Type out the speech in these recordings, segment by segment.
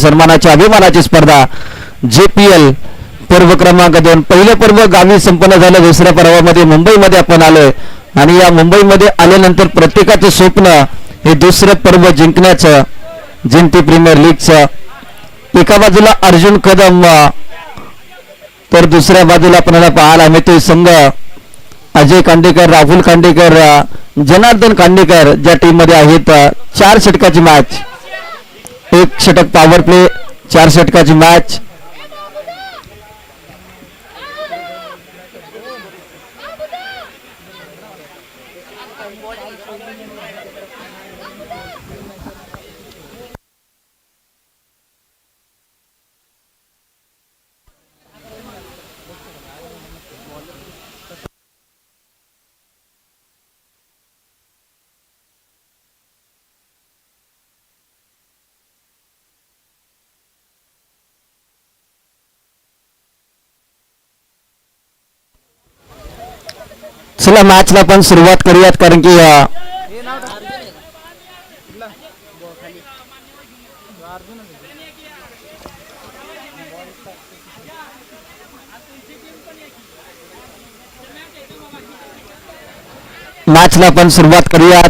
सन्मानाची अभिमानाची स्पर्धा JPL पर्व क्रमांक 2 पहिलं पर्व गावी संपन्न झालं. दुसऱ्या पर्वामध्ये मुंबईमध्ये आपण आलोय आणि या मुंबईमध्ये आल्यानंतर प्रत्येकाचं स्वप्न हे दुसरं पर्व जिंकण्याचं, जिंती प्रीमियर लीगचं. एका बाजूला अर्जुन कदम तर दुसऱ्या बाजूला आपल्याला पाहायला मिळतोय संघ अजय कांडेकर, राहुल कांडेकर, जनार्दन कांडेकर ज्या टीम मध्ये आहेत. 4 षटकाची मॅच, 1 षटक पॉवर प्ले, 4 षटकाची मॅच. चला मॅचला पण सुरुवात करूयात, कारण की मॅचला पण सुरुवात करूयात.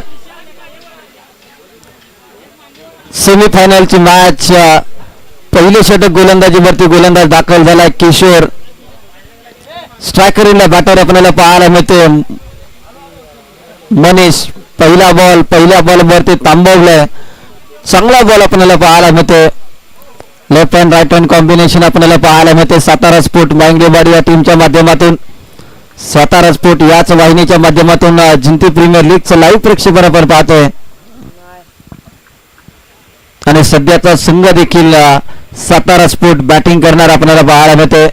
सेमीफायनलची मॅच. पहिले षटक गोलंदाजीवरती गोलंदाज दाखल झाला किशोर. स्ट्रायकरला बॅटर आपल्याला पाहायला मिळते मनीष. पहिल्या बॉल वरती थांबवलंय. चांगला बॉल आपल्याला पाहायला मिळते. Left hand right hand combination आपल्याला पाहायला मिळते. सातारा स्पोर्ट मांगडेवाडी या टीमच्या माध्यमातून, सातारा स्पोर्ट याच वाहिनीच्या माध्यमातून जिंती प्रीमियर लीगचं लाईव्ह प्रक्षेपण आपण पाहतोय. आणि सध्याचा संघ देखील सातारा स्पोर्ट बॅटिंग करणार आपल्याला पाहायला मिळते.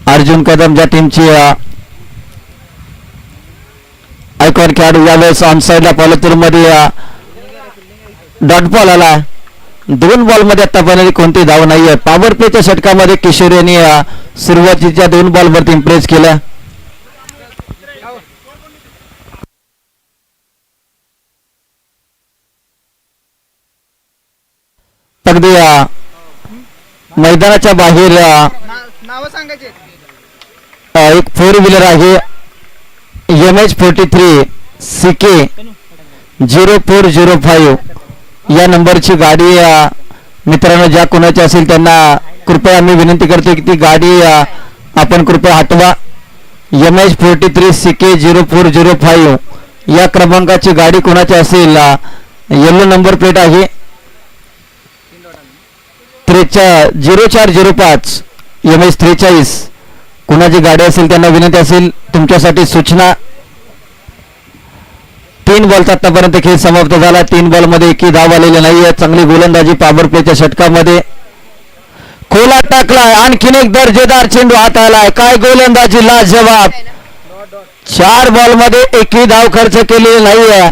अर्जुन कदम ज्या टीमची आयकॉन खेळाडू, यावेळेस ऑनसाइडला पॉलिथूर मध्ये डॉट बॉल आला. 2 बॉल मध्ये आतापर्यंत कोणती धाव नाहीये. पॉवर प्लेच्या षटकामध्ये किशोर यांनी सुरुवातीच्या 2 बॉल वरती इम्प्रेस केल्या. अगदी मैदानाच्या बाहेर एक 4 व्हीलर आहे MH43 CK 0405 या नंबरची गाडी. मित्रांनो, ज्या कोणाची असेल त्यांना कृपया मी विनंती करतो की ती गाडी आपण कृपया हटवा. MH43 CK 0405 या क्रमांकाची गाडी कोणाची असेल, येलो नंबर प्लेट आहे 0405 MH43. कुणाची गाडी असेल त्यांना विनंती असेल, तुमच्यासाठी सूचना. 3 बॉलचा आतापर्यंत खेळ समाप्त झाला. 3 बॉल मध्ये एकही धाव आलेली नाहीये. चांगली गोलंदाजी पॉवर प्लेच्या षटकामध्ये. खोला टाकलाय, आणखीन एक दर्जेदार चेंडू हाताळलाय. काय गोलंदाजी, लाजवाब. 4 बॉल मध्ये एकही धाव खर्च केलेली नाहीये.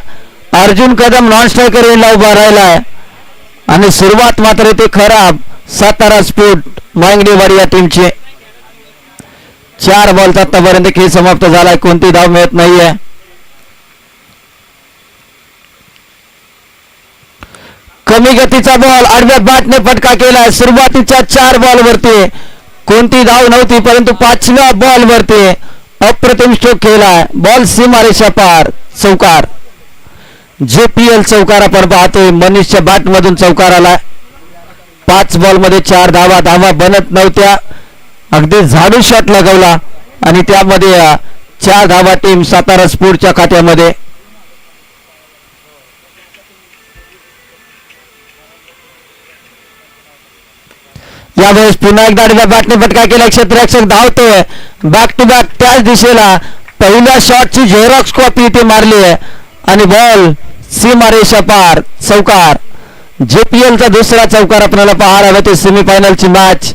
अर्जुन कदम नॉन स्ट्रायकर एंडला उभा राहिलाय आणि सुरुवात मात्र ते खराब. सातारा स्पोर्ट मांगडेवाडी या टीमची. 4 बॉलचा आतापर्यंत खेळ समाप्त झालाय. कोणती धाव मिळत नाहीये. कमी गतीचा बॉल आडव्या बॅटने फटका केलाय. सुरुवातीच्या 4 बॉल वरती कोणती धाव नव्हती, परंतु 5व्या बॉल वरती अप्रतिम स्ट्रोक केलाय. बॉल सीमारेषा पार. चौकार. JPL चौकार आपण पाहतोय. मनीषच्या बॅट मधून चौकार आलाय. 5 बॉल मध्ये 4 धावा. धावा बनत नव्हत्या. अगदी झाडू शॉट लगवला आणि त्यामध्ये 4 धावा टीम सातारा स्पोर्टच्या खात्यामध्ये. यावेळेस पुन्हा एकदा आडव्या बॅटने फटका केला. क्षेत्ररक्षक धावतोय बॅक टू बॅक त्याच दिशेला. पहिल्या शॉटची झेरॉक्स कॉपी इथे मारली आहे आणि बॉल सीमारेषा पार. चौकार. JPLचा दुसरा चौकार आपल्याला पाहायला मिळते. सेमीफायनलची मॅच.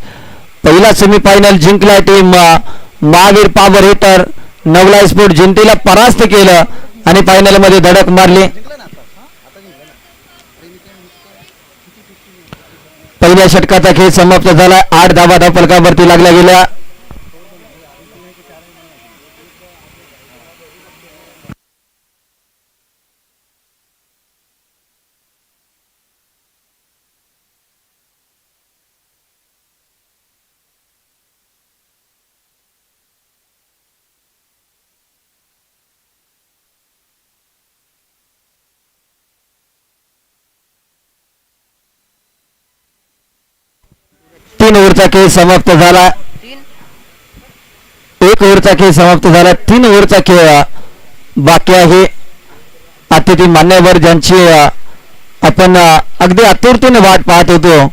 पहिला सेमीफायनल जिंकला team Mahavir power hitter. Navlai sport जिंतीला परास्त केलं आणि फायनल मध्ये धडक मारली. पहिल्या षटकाचा खेळ समाप्त झाला. 8 धावा धावफलकावरती लागल्या गेल्या. 3 ओव्हरचा खेळ समाप्त झाला. 1 ओव्हरचा खेळ समाप्त झाला. 3 ओव्हरचा खेळ बाकी आहे. अतिथी मान्यवर ज्यांची आपण अगदी आतुरतेने वाट पाहत होतो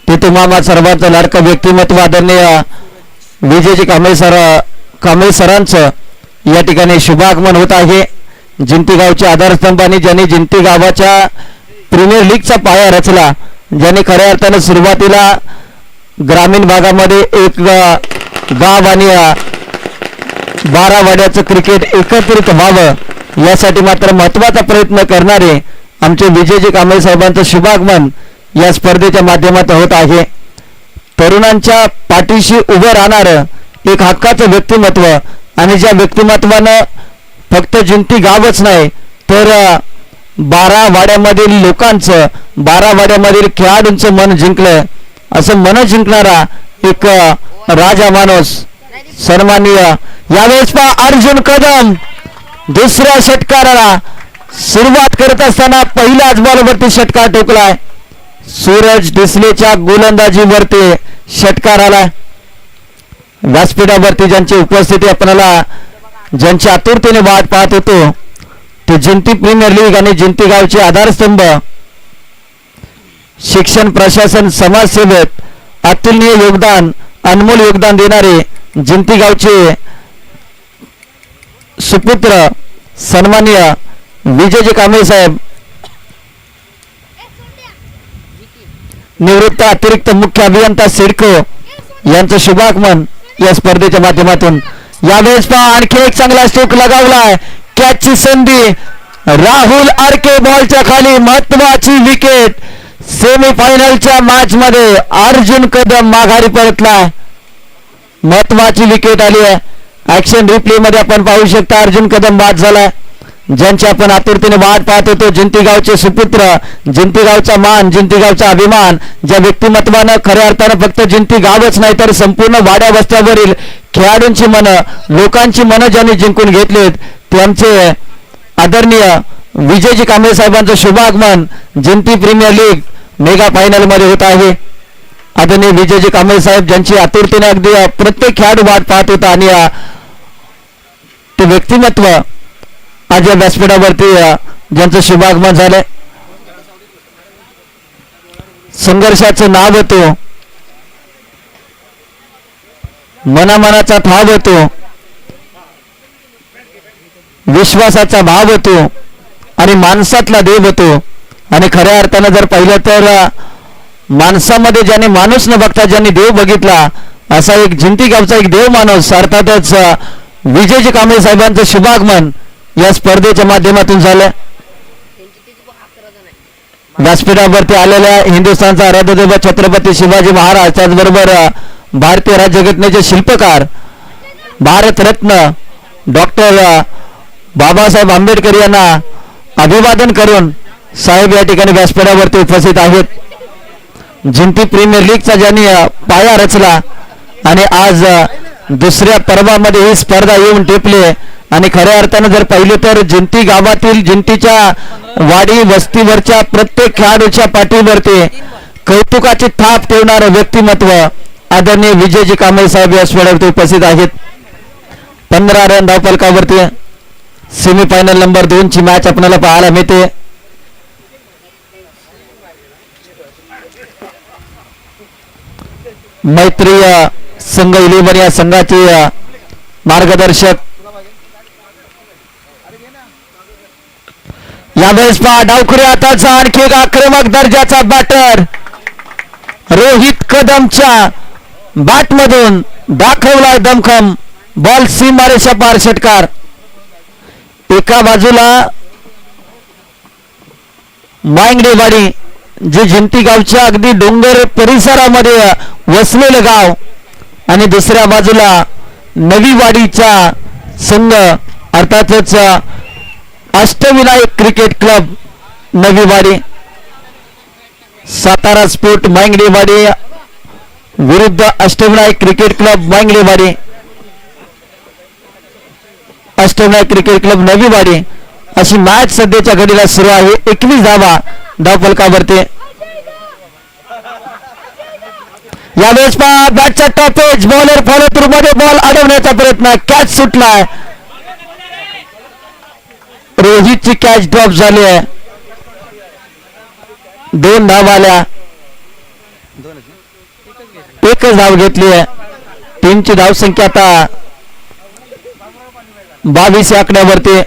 ते तुम्हाला सर्वांचं लाडकं व्यक्तिमत्व आदरणीय विजयजी कांबळे सरांचं या ठिकाणी शुभागमन होत आहे. जिंती गावचे आधारस्तंभ आणि ज्यांनी जिंती गावाच्या प्रीमियर लीगचा पाया रचला, ज्यांनी खऱ्या अर्थानं सुरुवातीला ग्रामीण भागामध्ये एक गाव आणि 12 वाड्याचं क्रिकेट एकत्रित व्हावं यासाठी मात्र महत्वाचा प्रयत्न करणारे आमचे विजयजी कांबळे साहेबांचं शुभागमन या स्पर्धेच्या माध्यमातून होत आहे. तरुणांच्या पाठीशी उभं राहणारं एक हक्काचं व्यक्तिमत्व आणि ज्या व्यक्तिमत्वानं फक्त जिंती गावच नाही तर 12 वाड्यामधील लोकांचं 12 वाड्यामधील खेळाडूंचं मन जिंकलं. असं मन जिंकणारा एक राजा माणूस सन्माननीय यावेळेस पहा अर्जुन कदम दुसऱ्या षटकाराला सुरुवात करत असताना पहिल्याच बॉलवरती षटकार ठोकलाय. सूरज डिसलेच्या गोलंदाजीवरती षटकार आला. व्यासपीठावरती ज्यांची उपस्थिती आपल्याला ज्यांची आतुरतेने वाट पाहत होतो ते जिंती प्रीमियर लीग आणि जिंती गावचे आधारस्तंभ शिक्षण प्रशासन समाजसेवेत अतुलनीय योगदान अनमोल योगदान देणारे जिंती गावचे सुपुत्र सन्माननीय विजयजी कांबळे साहेब निवृत्त अतिरिक्त मुख्य अभियंता सिडको यांचं शुभागमन या स्पर्धेच्या माध्यमातून. यावेळेस पहा आणखी एक चांगला स्ट्रोक लगावलाय. कॅचची संधी राहुल आरके बॉलच्या खाली महत्वाची विकेट. सेमीफायनलच्या मॅच मध्ये अर्जुन कदम माघारी परतलाय. महत्वाची विकेट आली आहे. ऍक्शन रिप्ले मध्ये आपण पाहू शकता अर्जुन कदम बाद झालाय. ज्यांची आपण आतुरतेने वाट पाहत होतो जिंती गावचे सुपुत्र, जिंती गावचा मान, जिंती गावचा अभिमान, ज्या व्यक्तिमत्वानं खऱ्या अर्थानं फक्त जिंती गावच नाही तर संपूर्ण वाड्या वस्त्यावरील खेळाडूंची मनं, लोकांची मनं ज्यांनी जिंकून घेतलीत त्यांचे आदरणीय विजयजी कांबळे साहेबांचं शुभागमन Jinti premier league mega final मध्ये होत आहे. आदरणीय विजयजी कांबळे साहेब ज्यांची आतुरतेने अगदी प्रत्येक खेळाडू वाट पाहत होता आणि ते व्यक्तिमत्व आज या व्यासपीठावरती ज्यांचं शुभागमन झालंय. संघर्षाचं नाव होतो, मनामनाचा ठाव होतो, विश्वासाचा भाव होतो आणि माणसातला देव होतो. आणि खऱ्या अर्थानं जर पाहिलं तर माणसामध्ये ज्याने माणूस न बघता ज्यांनी देव बघितला असा एक जिंती गावचा एक देव माणूस अर्थातच विजयजी कांबळे साहेबांचं शुभागमन या स्पर्धेच्या माध्यमातून झालं. व्यासपीठावरती आलेल्या हिंदुस्थानचा आराध्यदैव छत्रपती शिवाजी महाराज त्याचबरोबर भारतीय राज्यघटनेचे शिल्पकार भारतरत्न डॉक्टर बाबासाहेब आंबेडकर यांना अभिवादन करून साहेब या ठिकाणी व्यासपीठावरती उपस्थित आहेत. जिंती प्रीमियर लीगचा ज्यांनी पाया रचला आणि आज दुसऱ्या पर्वामध्ये ही स्पर्धा येऊन टेपली आणि खऱ्या अर्थानं जर पाहिले तर जिंती गावातील जिंतीच्या वाडी वस्तीवरच्या प्रत्येक खेळाडूच्या पाठीवरती कौतुकाची थाप ठेवणारं व्यक्तिमत्व आदरणीय विजयजी कांबळे साहेब या स्पर्धेत उपस्थित आहेत. 15 रन धावफलकावरती सेमीफायनल नंबर 2 ची मॅच आपल्याला पाहायला मिळते. मैत्रीय संघ 11 या संघाचे मार्गदर्शक यावेळेस पहा डावखुऱ्या हाताचा आणखी एक आक्रमक दर्जाचा बॅटर रोहित कदमच्या बॅटमधून दाखवलाय दमखम बॉल सीमारेषा पार षटकार. एका बाजूला मांगडेवाडी जे जिंती गावच्या अगदी डोंगर परिसरामध्ये वसलेलं गाव आणि दुसऱ्या बाजूला नवीवाडीचा संघ अर्थातच Ashtavinayak cricket club Navivadi. Satara sport Mangdewadi विरुद्ध Ashtavinayak cricket club Mangdewadi. Ashtavinayak cricket club Navivadi अशी मॅच सध्याच्या घडीला सुरू आहे. 21 धावा धावफलकावरती. यावेळेस पहा बॅटचा टॉपेज बॉलर फॉलो थ्रू मध्ये बॉल अडवण्याचा प्रयत्न कॅच सुटलाय. रोहितची कॅच ड्रॉप झाली आहे. 2 धाव आल्या. एकच धाव घेतली आहे. टीमची धावसंख्या आता 22 आकड्यावरती.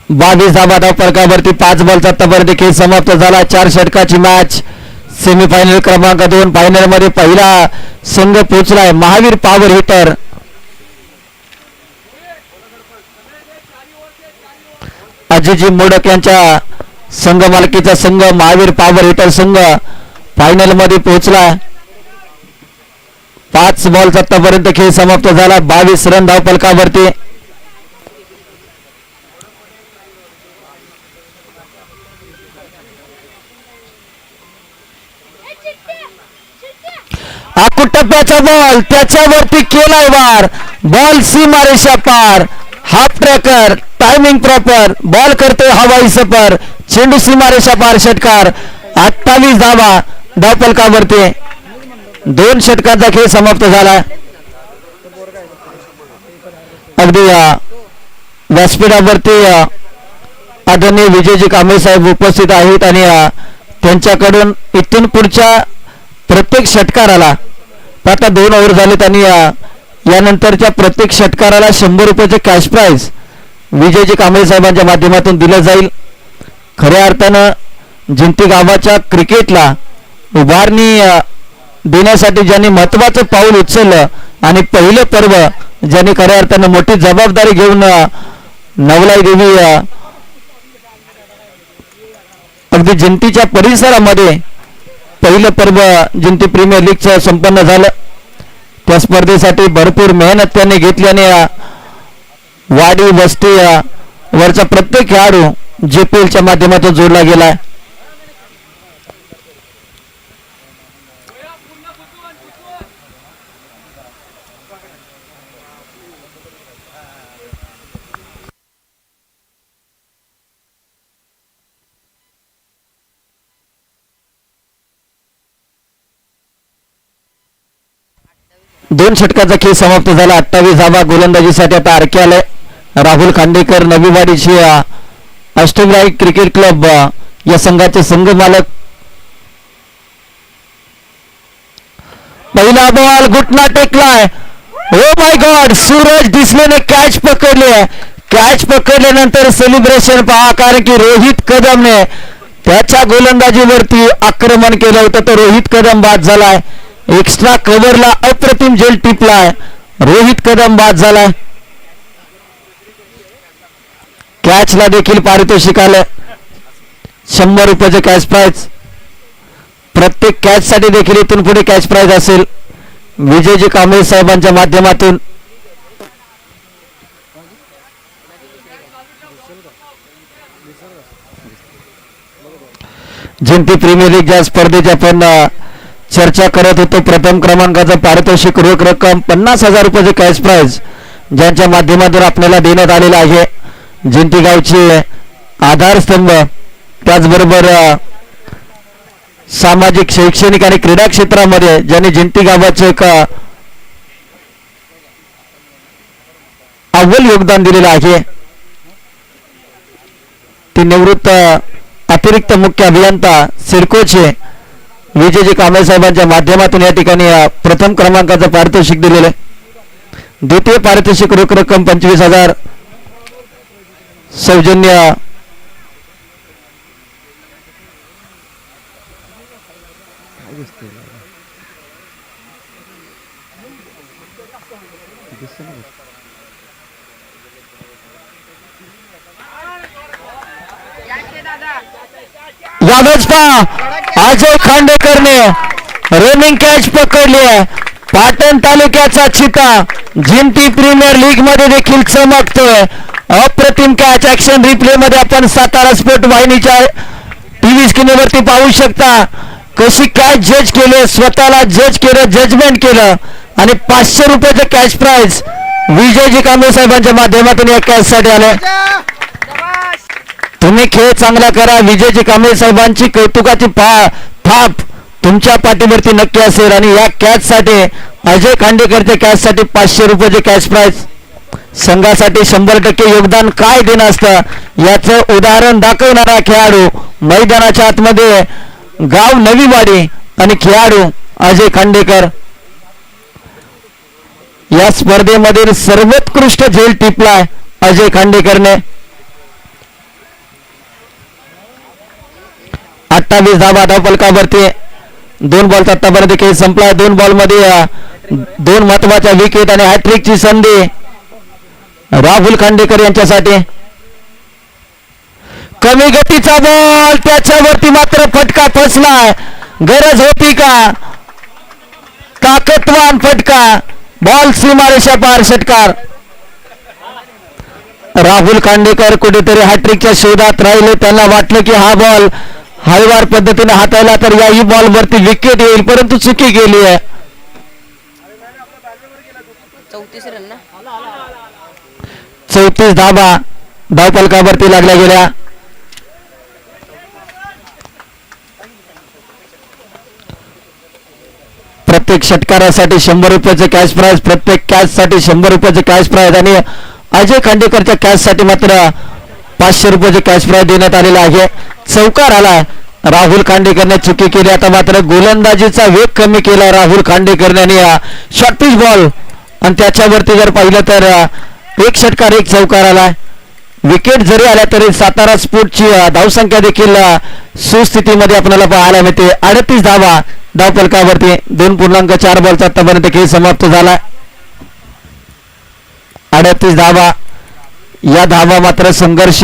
बावीस धावा फलकावरती 5 बॉलचा आतापर्यंत खेळ समाप्त झाला. 4 षटकाची मॅच. सेमीफायनल क्रमांक 2 फायनल मध्ये पहिला संघ पोहोचलाय महावीर पॉवर हिटर. अजिजी मोडक यांच्या संघ मालकीचा संघ महावीर पॉवर हिटर संघ फायनल मध्ये पोहोचलाय. 5 बॉलचा आतापर्यंत खेळ समाप्त झाला. 22 रन धाव फलकावरती. टप्प्याचा बॉल त्याच्यावरती केलाय वार. बॉल सीमारेषा पार. Half tracker timing proper. Ball करतोय हवाई सफर. चेंडू सीमारेषा पार. षटकार. 28 धावा धावफलकावरती. 2 षटकांचा खेळ समाप्त झाला. अगदी व्यासपीठावरती आदरणीय विजयजी कांबळे साहेब उपस्थित आहेत आणि त्यांच्याकडून इथून पुढच्या प्रत्येक षटकाराला आता 2 ओव्हर झालेत आणि यानंतरच्या प्रत्येक षटकाराला 100 रुपयाचे कॅश प्राइज विजयजी कांबळे साहेबांच्या माध्यमातून दिलं जाईल. खऱ्या अर्थानं जिंती गावाच्या क्रिकेटला उभारणी देण्यासाठी ज्यांनी महत्वाचं पाऊल उचललं आणि पहिलं पर्व ज्यांनी खऱ्या अर्थानं मोठी जबाबदारी घेऊन नवलाई देवी अगदी जिंतीच्या परिसरामध्ये पहिलं पर्व जिंती प्रीमियर लीगचं संपन्न झालं. त्या स्पर्धेसाठी भरपूर मेहनत त्यांनी घेतली आणि वाडी वस्ती वरचा प्रत्येक खेळाडू JPLच्या माध्यमातून जोडला गेलाय. दोन षटकाचा खेळ समाप्त झाला. 28 धावा गोलंदाजीसाठी आता आरके आलाय. राहुल खांडेकर नवीवाडीची अष्टविनायक क्रिकेट क्लब या संघाचे संघ मालक. पहिला बॉल घुटना टेकलाय. Oh my God. सूरज डिसलेने कॅच पकडली. कॅच पकडल्यानंतर सेलिब्रेशन पहा, कारण की रोहित कदमने त्याच्या गोलंदाजीवरती आक्रमण केलं होतं तर रोहित कदम बाद झालाय. एक्स्ट्रा कव्हरला अप्रतिम झेल टिपलाय. रोहित कदम बाद झालाय. कॅचला देखील पारितोषिक आलं. 100 रुपयाचे कॅश प्राइज. प्रत्येक कॅच साठी देखील इथून पुढे कॅश प्राइज असेल विजयजी कांबळे साहेबांच्या माध्यमातून. जिंती प्रीमियर लीग या स्पर्धेच्या आपण चर्चा करत होतो. प्रथम क्रमांकाचं पारितोषिक रोख रक्कम 50,000 रुपयाचे कॅश प्राइज ज्यांच्या माध्यमातून आपल्याला देण्यात आलेला आहे. जिंती गावचे आधारस्तंभ त्याचबरोबर सामाजिक शैक्षणिक आणि क्रीडा क्षेत्रामध्ये ज्यांनी जिंती गावाचे एक अव्वल योगदान दिलेलं आहे ते निवृत्त अतिरिक्त मुख्य अभियंता सिडकोचे विजयजी कांबळे साहेबांच्या माध्यमातून या ठिकाणी प्रथम क्रमांकाचं पारितोषिक दिलेलं आहे. द्वितीय पारितोषिक रोख रक्कम 25,000 सौजन्य यावेळेस अजय खांडेकरने रनिंग कॅच पकडली आहे. पाटण तालुक्याचा चिता जिंती प्रीमियर लीग मध्ये देखील चमकतोय. अप्रतिम कॅच. ऍक्शन रिप्ले मध्ये आपण सातारा स्पोर्ट वाहिनीच्या टीव्ही स्क्रीनवरती पाहू शकता कशी कॅच जज केले. स्वतःला जज केलं, जजमेंट केलं आणि 500 रुपयाचे कॅश प्राइज विजयजी कांबळे साहेबांच्या माध्यमातून या कॅच साठी आले. तुम्ही खेळ चांगला करा. विजयजी कांबळे साहेबांची कौतुकाची थाप तुमच्या पाठीवरती नक्की असेल. आणि या कॅच साठी अजय खांडेकरच्या कॅच साठी 500 रुपयाचे कॅश प्राइज. संघासाठी 100% योगदान काय देणं असतं याचं उदाहरण दाखवणारा खेळाडू मैदानाच्या आतमध्ये गाव नवीवाडी आणि खेळाडू अजय खांडेकर. या स्पर्धेमधील सर्वोत्कृष्ट झेल टिपलाय अजय खांडेकरने. 28 धावा धावफलकावरती. 2 बॉलचा आतापर्यंत खेळ संपला. 2 बॉलमध्ये 2 महत्वाच्या विकेट आणि हॅट्रिकची संधी राहुल खांडेकर यांच्यासाठी. कमी गतीचा बॉल त्याच्यावरती मात्र फटका फसलाय. गरज होती का? ताकदवान फटका. बॉल सीमारेषा पार. षटकार. राहुल खांडेकर कुठेतरी हॅट्रिकच्या शोधात राहिले. त्यांना वाटलं की हा बॉल हळवार पद्धतीने हाताळला तर याही बॉल वरती विकेट येईल, परंतु चुकी केली आहे. 34 धावा धावफलकावरती लागल्या गेल्या. प्रत्येक षटकारासाठी 100 रुपयाचे कॅश प्राइज. प्रत्येक कॅच साठी 100 रुपयाचे कॅश प्राइज आणि अजय खांडेकरच्या कॅच साठी मात्र 500 रुपयाचे कॅश प्राइज देण्यात आलेला आहे. चौकार आला. राहुल खांडेकरने चुकी केली. आता मात्र गोलंदाजीचा वेग कमी केला राहुल खांडेकरने आणि शॉर्ट पिच बॉल आणि त्याच्यावरती जर पाहिलं तर 1 षटकार 1 चौकार आला. विकेट जरी आल्या तरी सातारा स्पोर्टची धावसंख्या देखील सुस्थितीमध्ये आपल्याला पाहायला मिळते. 38 धावा धावफलकावरती. 2.4 बॉलचा आतापर्यंत खेळ समाप्त झाला. 38 धावा. या धावा मात्र संघर्ष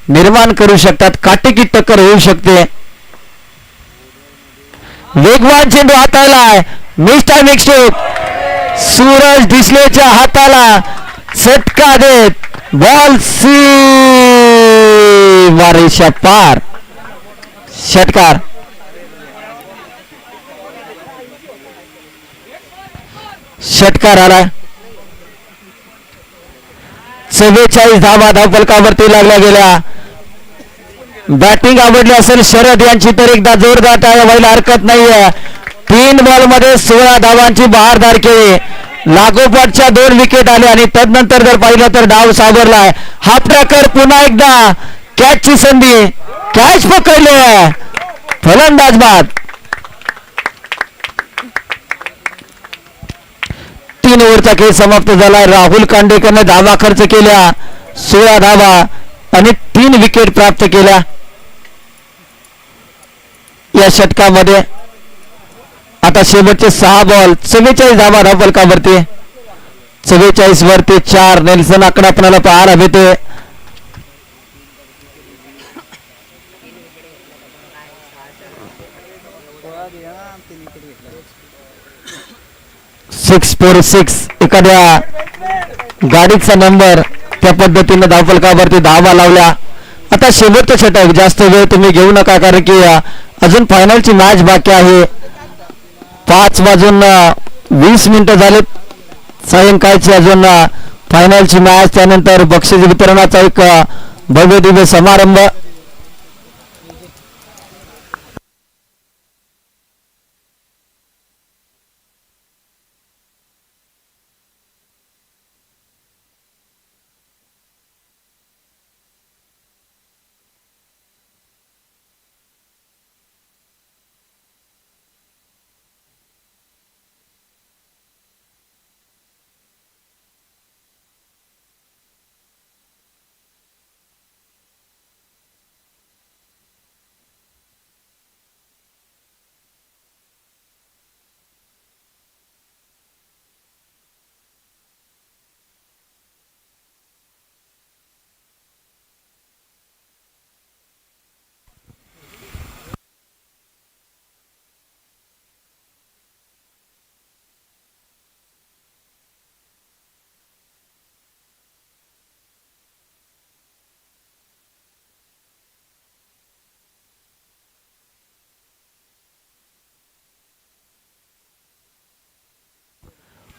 निर्माण करू शकतात. काटेकी टक्कर होऊ शकते. वेगवान चेंडू हाताळलाय. मिस्टर मिक्स्टेक. सूरज डिसलेच्या हाताला झटका देत बॉल सीमारेषा पार. षटकार. षटकार आला. 44 धावा धावफलकावरती लागल्या गेल्या. बॅटिंग आवडली असेल शरद यांची तर एकदा जोरदार टाळ्या व्हायला हरकत नाहीये. 3 बॉलमध्ये 16 धावांची बहारदार केली. लागोपाठच्या 2 विकेट आले आणि तदनंतर जर पाहिलं तर डाव सावरलाय. हा प्रकार पुन्हा एकदा कॅचची संधी. कॅच पकडली. फलंदाज बाद. 3 ओव्हरचा खेळ समाप्त झाला. राहुल खांडेकरने धावा खर्च केल्या. 16 धावा आणि 3 विकेट प्राप्त केल्या या षटकामध्ये. आता शेवटचे 6 बॉल. 44 धावा धावफलकावरती. 44 वरती 4. नेल्सन आकडा आपल्याला पाहायला मिळते. सिक्स 4-6 एखाद्या गाडीचा नंबर. त्या पद्धतीने धावफलकावरती धावा लावल्या. आता शेवटचं षटक. जास्त वेळ तुम्ही घेऊ नका कारण की अजून फायनलची मॅच बाकी आहे. 5:20 झालेत. सायंकाळची अजून फायनलची मॅच. त्यानंतर बक्षीस वितरणाचा एक भव्य दिव्य समारंभ.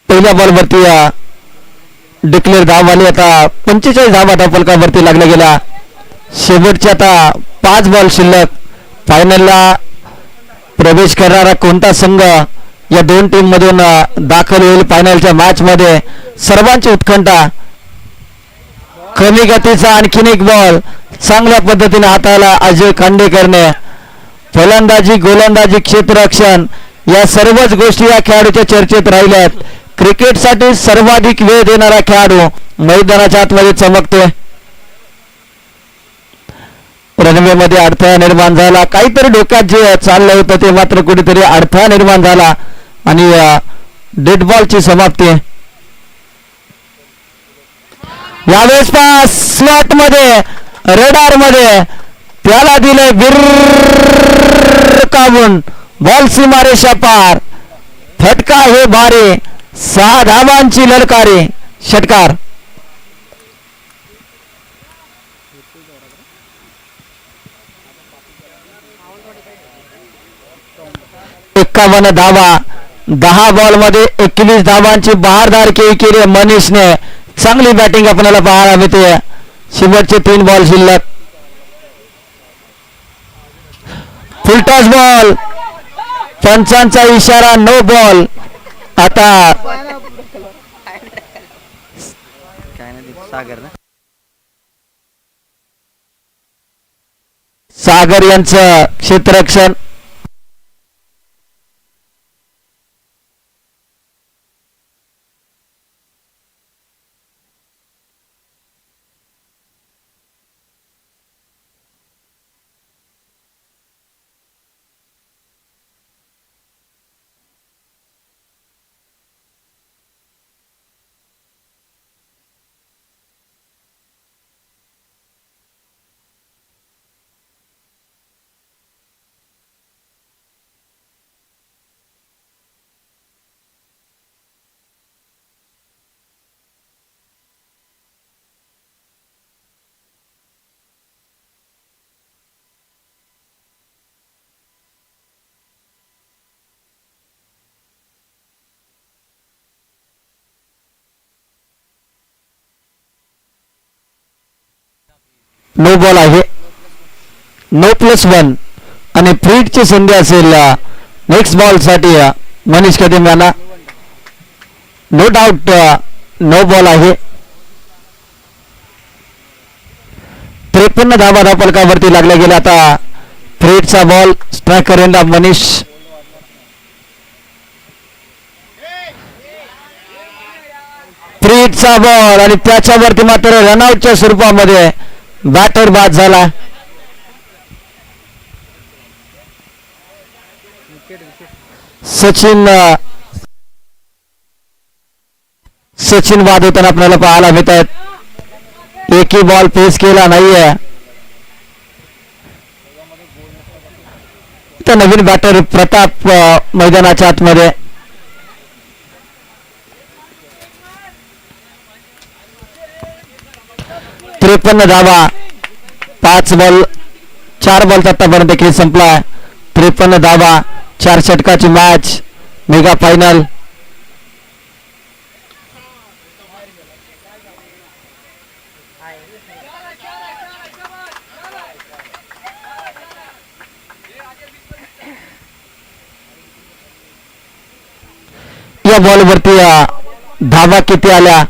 पहिल्या बॉलवरती डिक्लेअर धाव आली. आता 45 धावा धावफलकावरती लागल्या गेल्या. शेवटचे आता 5 बॉल शिल्लक. फायनलला प्रवेश करणारा कोणता संघ या दोन टीम मधून दाखल होईल फायनलच्या मॅच मध्ये, सर्वांची उत्कंठा. कमी गतीचा आणखीन एक बॉल चांगल्या पद्धतीने हाताळला अजय खांडेकरने. फलंदाजी, गोलंदाजी, क्षेत्ररक्षण या सर्वच गोष्टी या खेळाडूच्या चर्चेत राहिल्यात. क्रिकेटसाठी सर्वाधिक वेळ देणारा खेळाडू मैदानाच्या आतमध्ये चमकतोय. रनवे मध्ये अडथळा निर्माण झाला. काहीतरी डोक्यात जे चाललं होतं ते मात्र कुठेतरी अडथळा निर्माण झाला आणि डेड बॉलची समाप्ती. यावेळेस पास स्लॉट मध्ये, रडार मध्ये त्याला दिले बिर्र काबून. बॉल सीमारेषा पार. फटका हे भारी. 6 धावांची ललकारी. षटकार. 51 धावा. 10 बॉल मध्ये 21 धावांची बहारदार खेळी केली मनीषने. चांगली बॅटिंग आपल्याला पाहायला मिळते. शेवटचे 3 बॉल शिल्लक. Full toss ball. पंचांचा इशारा नो बॉल. आता सागर यांचं क्षेत्ररक्षण. नो बॉल आहे. नो +1 आणि फ्रीडची संधी असेल नेक्स्ट बॉल साठी मनीष कदम यांना. नो डाऊट नो बॉल आहे. 53 धावा धावफलकावरती लागल्या गेल्या. आता फ्रीडचा बॉल स्ट्रायकर यंदा मनीष. फ्रीडचा बॉल आणि त्याच्यावरती मात्र रनआउटच्या स्वरूपामध्ये बॅटर बाद झाला. सचिन बाद होताना आपल्याला पाहायला मिळत आहेत. एकही बॉल फेस केला नाहीये. तर नवीन बॅटर प्रताप मैदानाच्या आतमध्ये. त्रेपन्न धावा. 4 बॉल आतापर्यंत खेळ संपला. 53 धावा. 4 षटकाची मॅच. Mega final. या बॉलवरती धावा किती आल्या?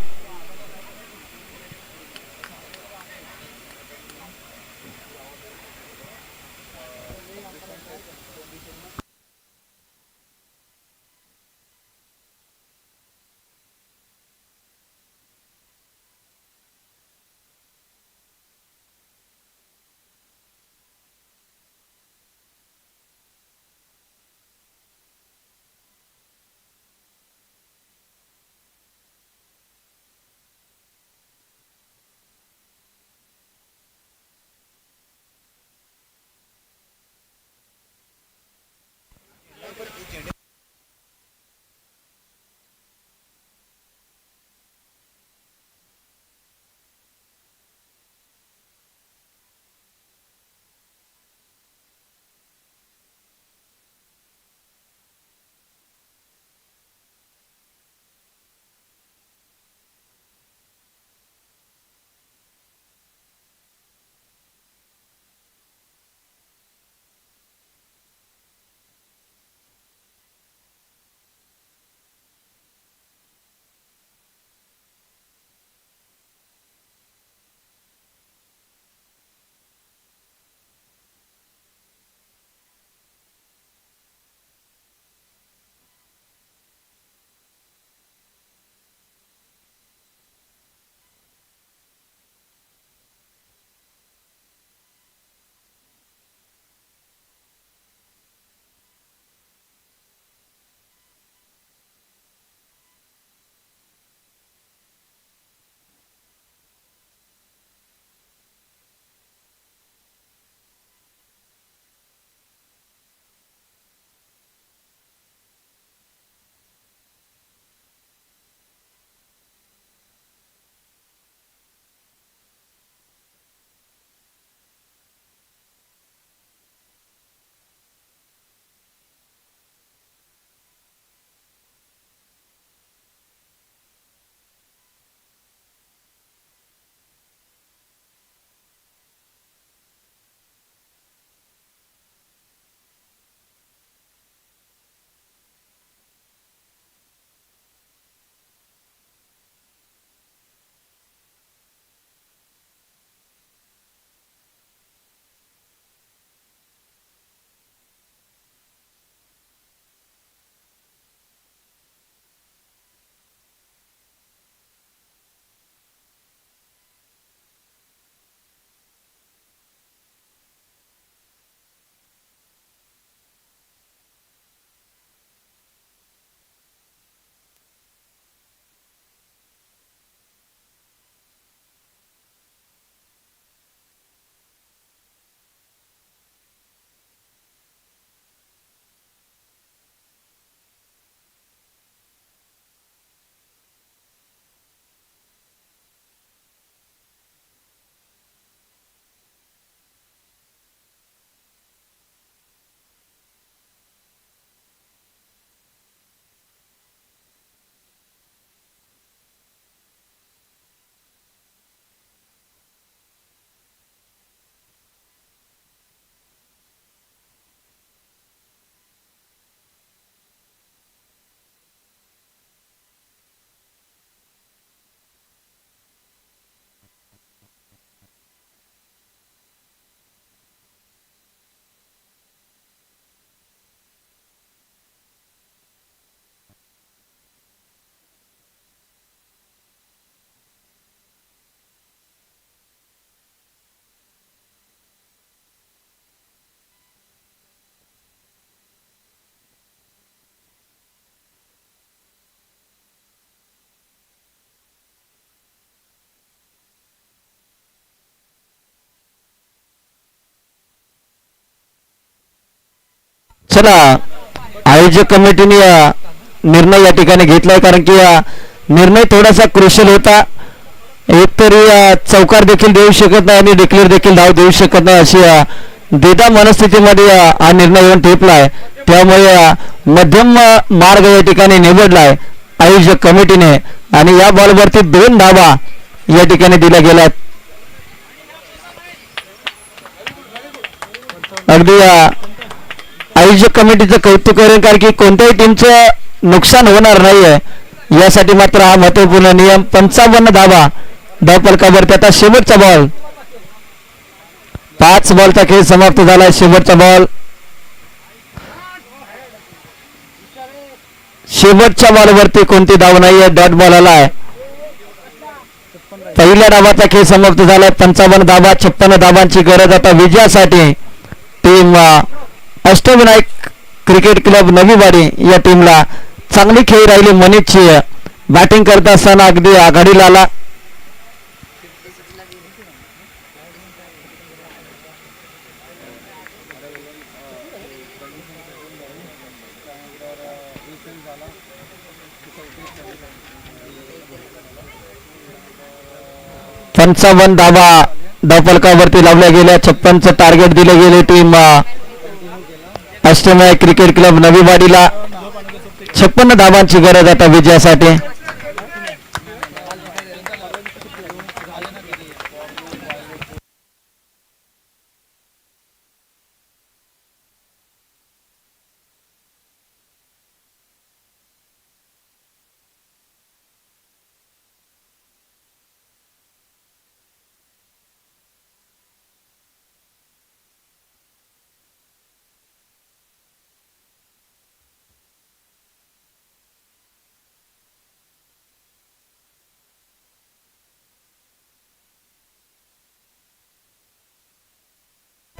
चला आयोजक कमिटीने निर्णय या ठिकाणी घेतलाय, कारण की निर्णय थोडासा क्रुशल होता. एकतरी चौकार देखील देऊ शकत नाही आणि डिक्लेअर देखील धाव देऊ शकत नाही अशी द्विधा मनस्थितीमध्ये हा निर्णय येऊन ठेपलाय. त्यामुळे मध्यम मार्ग या ठिकाणी निवडलाय आयोजक कमिटीने आणि या बॉलवरती 2 धावा या ठिकाणी दिल्या गेल्यात. अगदी आयोजक कमिटीचं कौतुक करेन, कारण की कोणत्याही टीमचं नुकसान होणार नाहीये यासाठी मात्र हा महत्वपूर्ण नियम. 55 धावा धावफलकावरती. आता शेवटचा बॉल, 5 बॉलचा खेळ समाप्त झाला. शेवटचा बॉल, शेवटच्या बॉलवरती कोणती धाव नाहीये, डॉट बॉल आलाय. पहिल्या डावाचा खेळ समाप्त झालाय. 55 धावा, 56 धावांची गरज आता विजयासाठी. Team Ashtavinayak cricket club Naviwadi या टीमला चांगली खेळी राहिली. मनीषची बॅटिंग करत असताना अगदी आघाडीला आला. पंचावन्न धावा धावफलकावरती लावल्या गेल्या. 56चं टार्गेट दिले गेले टीम अष्टविनायक क्रिकेट क्लब नवीवाडीला. 56 धावांची गरज आता विजयासाठी.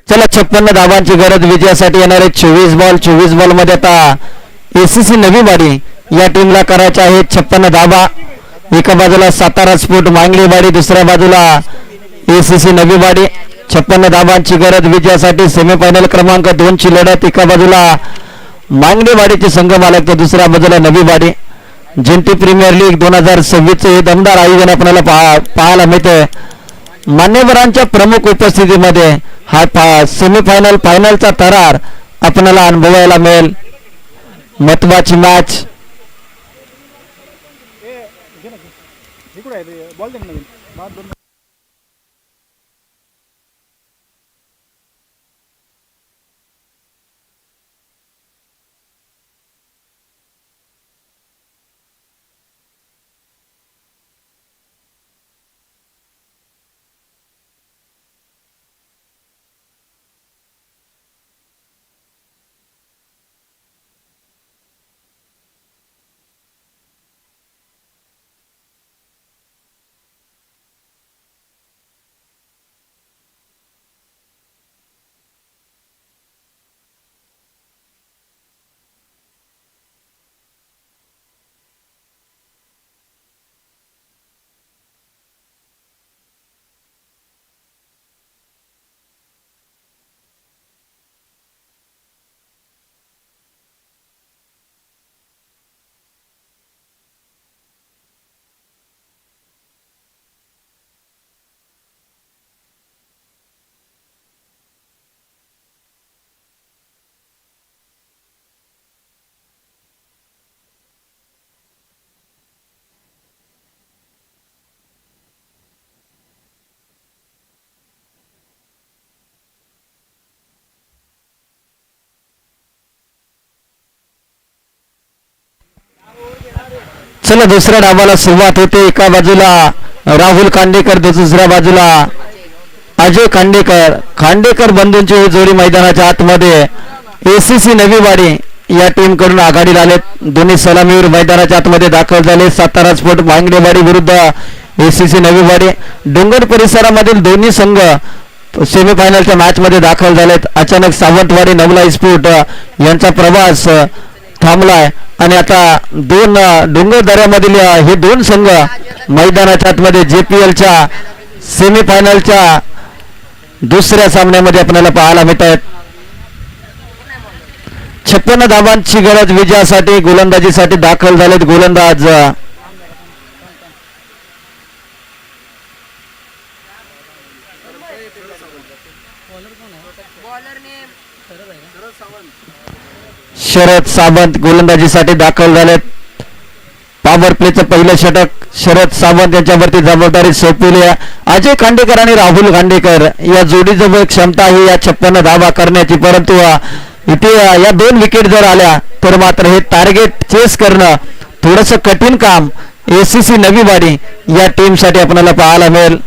चला 56 धावांची गरज विजयासाठी येणारे 24 बॉल. 24 बॉल मध्ये आता एसीसी नवीवाडी या टीमला करायच्या आहेत 56 धावा. एका बाजूला सातारा स्पोर्ट मांगलेवाडी, दुसऱ्या बाजूला एसीसी नवीवाडी. 56 धावांची गरज विजयासाठी. सेमीफायनल क्रमांक 2 ची लढत. एका बाजूला मांगलेवाडीचे संघ मालक तर दुसऱ्या बाजूला नवीवाडी. जिंटी प्रीमियर लीग 2026 हे दमदार आयोजन आपल्याला पाहायला मिळते. मान्यवरांच्या प्रमुख उपस्थितीमध्ये हा सेमीफायनल फायनलचा थरार आपल्याला अनुभवायला मिळेल. महत्वाची मॅच. चला दुसऱ्या डावाला सुरुवात होते. एका बाजूला राहुल खांडेकर, दुसऱ्या बाजूला अजय खांडेकर. खांडेकर बंधूंची ही जोडी मैदानाच्या आतमध्ये एसीसी नवीवाडी या टीम कडून आघाडीला आलेत. दोन्ही सलामीवर मैदानाच्या आतमध्ये दाखल झाले. सातारा स्पोर्ट मांगडेवाडी विरुद्ध एसीसी नवीवाडी. डोंगर परिसरामधील दोन्ही संघ सेमीफायनलच्या मॅच मध्ये दाखल झालेत. अचानक सावंतवाडी नवलाई स्पोर्ट यांचा प्रवास थांबलाय आणि आता डोंगर दऱ्यामधील हे 2 संघ मैदानाच्या आतमध्ये जेपीएलच्या सेमीफायनलच्या दुसऱ्या सामन्यामध्ये आपल्याला पाहायला मिळत आहेत. 56 धावांची गरज विजयासाठी. गोलंदाजीसाठी दाखल झालेत गोलंदाज शरद सावंत गोलंदाजीसाठी दाखल झालेत. पॉवर प्लेचं पहिलं षटक शरद सावंत यांच्यावरती जबाबदारी सोपवली आहे. अजय खांडेकर आणि राहुल खांडेकर या जोडीजवळ क्षमता आहे या 56 धावा करण्याची, परंतु इथे या 2 विकेट जर आल्या तर मात्र हे टार्गेट चेस करणं थोडंसं कठीण काम एसीसी नवीवाडी या टीमसाठी आपल्याला पाहायला मिळेल.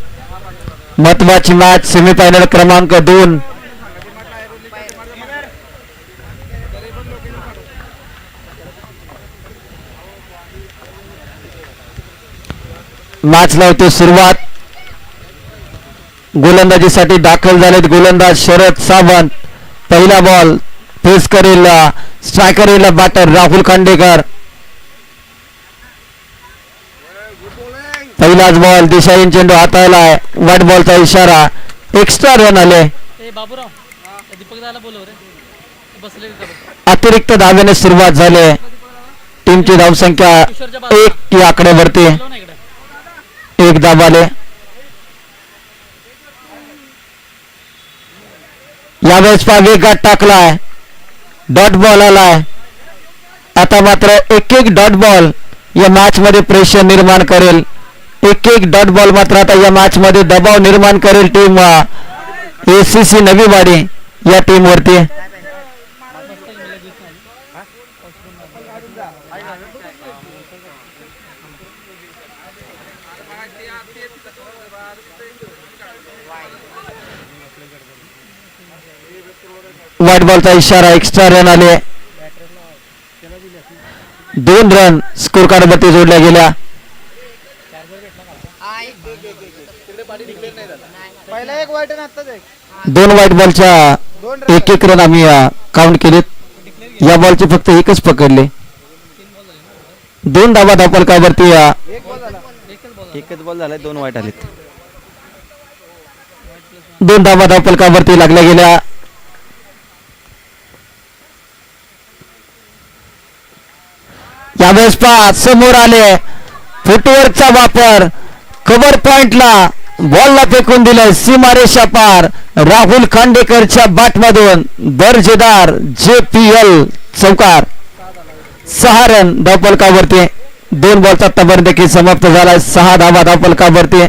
महत्वाची मॅच सेमीफायनल क्रमांक 2. मॅचला होते सुरुवात. गोलंदाजीसाठी दाखल झालेत गोलंदाज शरद सावंत. पहिला बॉल फेस करेल स्ट्रायकर येईल बॅटर राहुल खांडेकर. पहिलाच बॉल दिशाहीन चेंडू हाताळला आहे. वाईट बॉलचा इशारा. एक्स्ट्रा रन आले. अतिरिक्त धावेने सुरुवात झाली. टीमची धावसंख्या 1 या आकड्यावरती. 1 धावाले. यावेळेस वेगात टाकलाय. डॉट बॉल आलाय. आता मात्र एक डॉट बॉल या मॅच मध्ये प्रेशर निर्माण करेल. एक डॉट बॉल मात्र आता या मॅच मध्ये दबाव निर्माण करेल टीम एसीसी नवीवाडी या टीम वरती. व्हाईट बॉलचा इशारा. एक्स्ट्रा रन आले. 2 रन स्कोर कार्ड वरती जोडल्या गेल्या. दोन व्हाईट बॉलच्या एक रन आम्ही काउंट केलेत. या बॉलचे फक्त एकच पकडले. 2 धावा धावफलकावरती. एकच बॉल झालाय. 2 वाईट आलेत. 2 धावा धावफलकावरती लागल्या गेल्या. यावेळेस समोर आले. फुटवर्कचा वापर. कव्हर पॉइंटला बॉलला फेकून दिलंय. सीमारेषा पार. राहुल खांडेकरच्या बॅटमधून दर्जेदार JPL चौकार. 6 रन धावफलकावरती. 2 बॉलचा तबर देखील समाप्त झालाय. 6 धावा धावफलकावरती.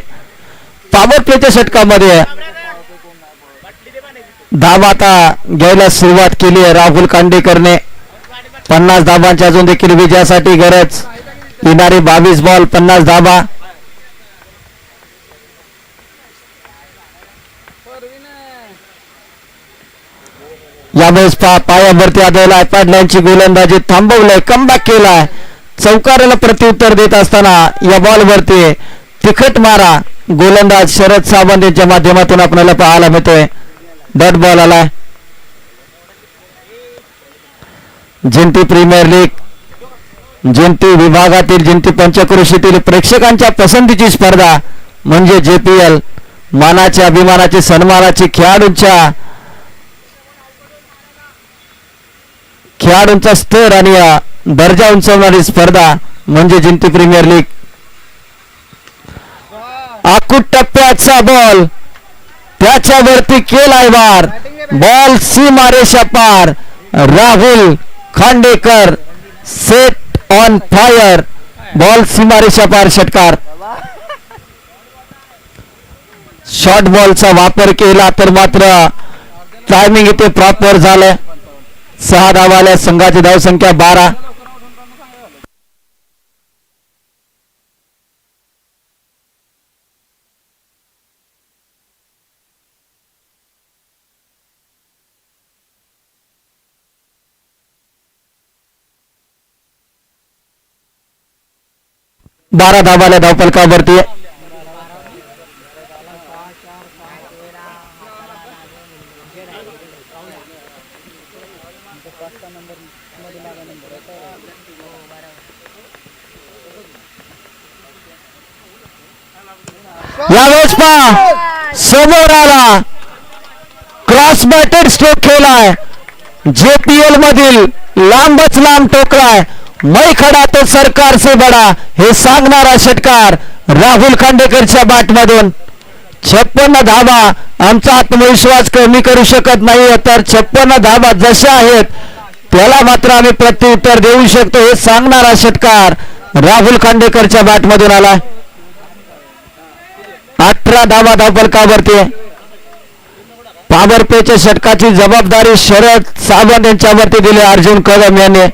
पॉवर प्लेच्या षटकामध्ये धावा आता घ्यायला सुरुवात केली आहे राहुल खांडेकरने. 50 धावांची अजून देखील विजयासाठी गरज. येणारे 22 बॉल 50 धावा. यावेळेस पायावरती आदळलाय. पॅडलाईनची गोलंदाजी थांबवलंय. कमबॅक केलाय. चौकाराला प्रत्युत्तर देत असताना या बॉलवरती तिखट मारा गोलंदाज शरद सावंत यांच्या माध्यमातून आपल्याला पाहायला मिळतोय. डॉट बॉल आलाय. जिंती प्रीमियर लीग जिंती विभागातील जिंती पंचक्रोशीतील प्रेक्षकांच्या पसंतीची स्पर्धा म्हणजे JPL. मानाचे अभिमानाचे सन्मानाचे खेळाडूंचा स्तर आणि दर्जा उंचावणारी स्पर्धा म्हणजे जिंती प्रीमियर लीग. आकुट टप्प्याचा बॉल त्याच्यावरती केलाय वार. बॉल सीमारेषा पार. Rahul Khandekar set on fire. Ball सीमारेषा पार. षटकार. शॉर्ट बॉलचा वापर केला तर मात्र टायमिंग इथे प्रॉपर झालं. 6 धावा आल्या. संघाची धावसंख्या 12. धावाल्या धावफलकावरती. यावेळेस समोर आला. क्रॉस बॅटेड स्ट्रोक खेळलाय. JPL मधील लांबच लांब टोकलाय. मै खडा तो सरकार से बडा हे सांगणारा षटकार राहुल खांडेकरच्या बॅटमधून. 56 धावा. आमचा आत्मविश्वास कमी करू शकत नाही, तर 56 धावा जशा आहेत त्याला मात्र आम्ही प्रत्युत्तर देऊ शकतो हे सांगणारा षटकार राहुल खांडेकरच्या बॅटमधून आला. 18 धावा धावफलकावरती. पॉवर प्लेच्या षटकाची जबाबदारी शरद सावंत यांच्यावरती दिली अर्जुन कदम यांनी.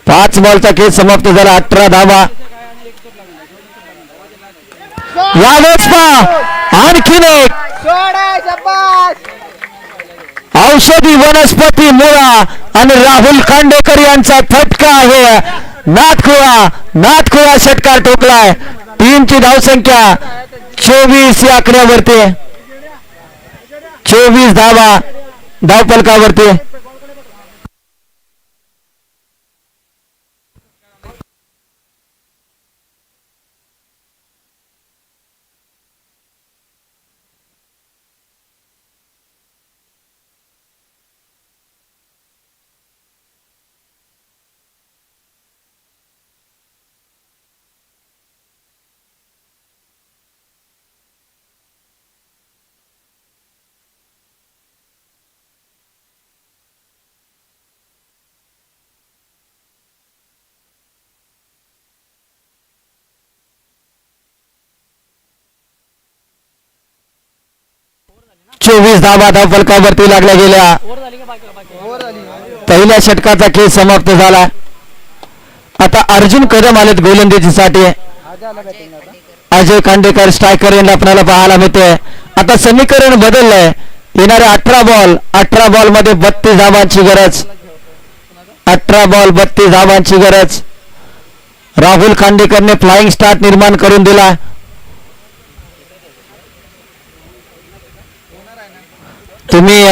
5 बॉलचा खेळ समाप्त झाला. 18 धावा. यावेळेस आणखीन एक औषधी वनस्पती मुळा आणि राहुल खांडेकर यांचा फटका आहे. नाथखुळा षटकार ठोकलाय. टीमची धावसंख्या 24 या आकड्यावरती. 24 धावा धावफलकावरती. चोवीस धावा धावफलकावरती लागल्या गेल्या. पहिल्या षटकाचा खेळ समाप्त झाला. आता अर्जुन कदम आलेत गोलंदाजीसाठी. अजय खांडेकर स्ट्रायकर यांना आपल्याला पाहायला मिळते. आता समीकरण बदललंय. येणारे 18 बॉल मध्ये 32 धावांची गरज. 18 बॉल 32 धावांची गरज. राहुल खांडेकरने फ्लाइंग स्टार्ट निर्माण करून दिला. तुम्ही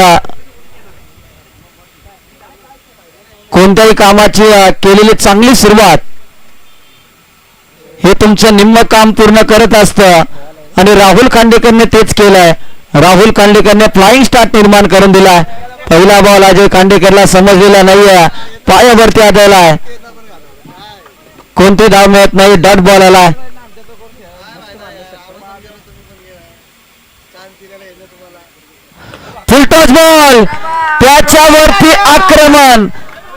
कोणत्याही कामाची केलेली चांगली सुरुवात हे तुमचं निम्म काम पूर्ण करत असतं आणि राहुल खांडेकरने तेच केलंय. राहुल खांडेकरने फ्लाइंग स्टार्ट निर्माण करून दिलाय. पहिला बॉल अजय खांडेकरला समजलेला नाहीये. पायावरती आदळलाय. कोणती धाव मिळत नाही. डॉट बॉल आलाय. Full toss ball. त्याच्यावरती आक्रमण.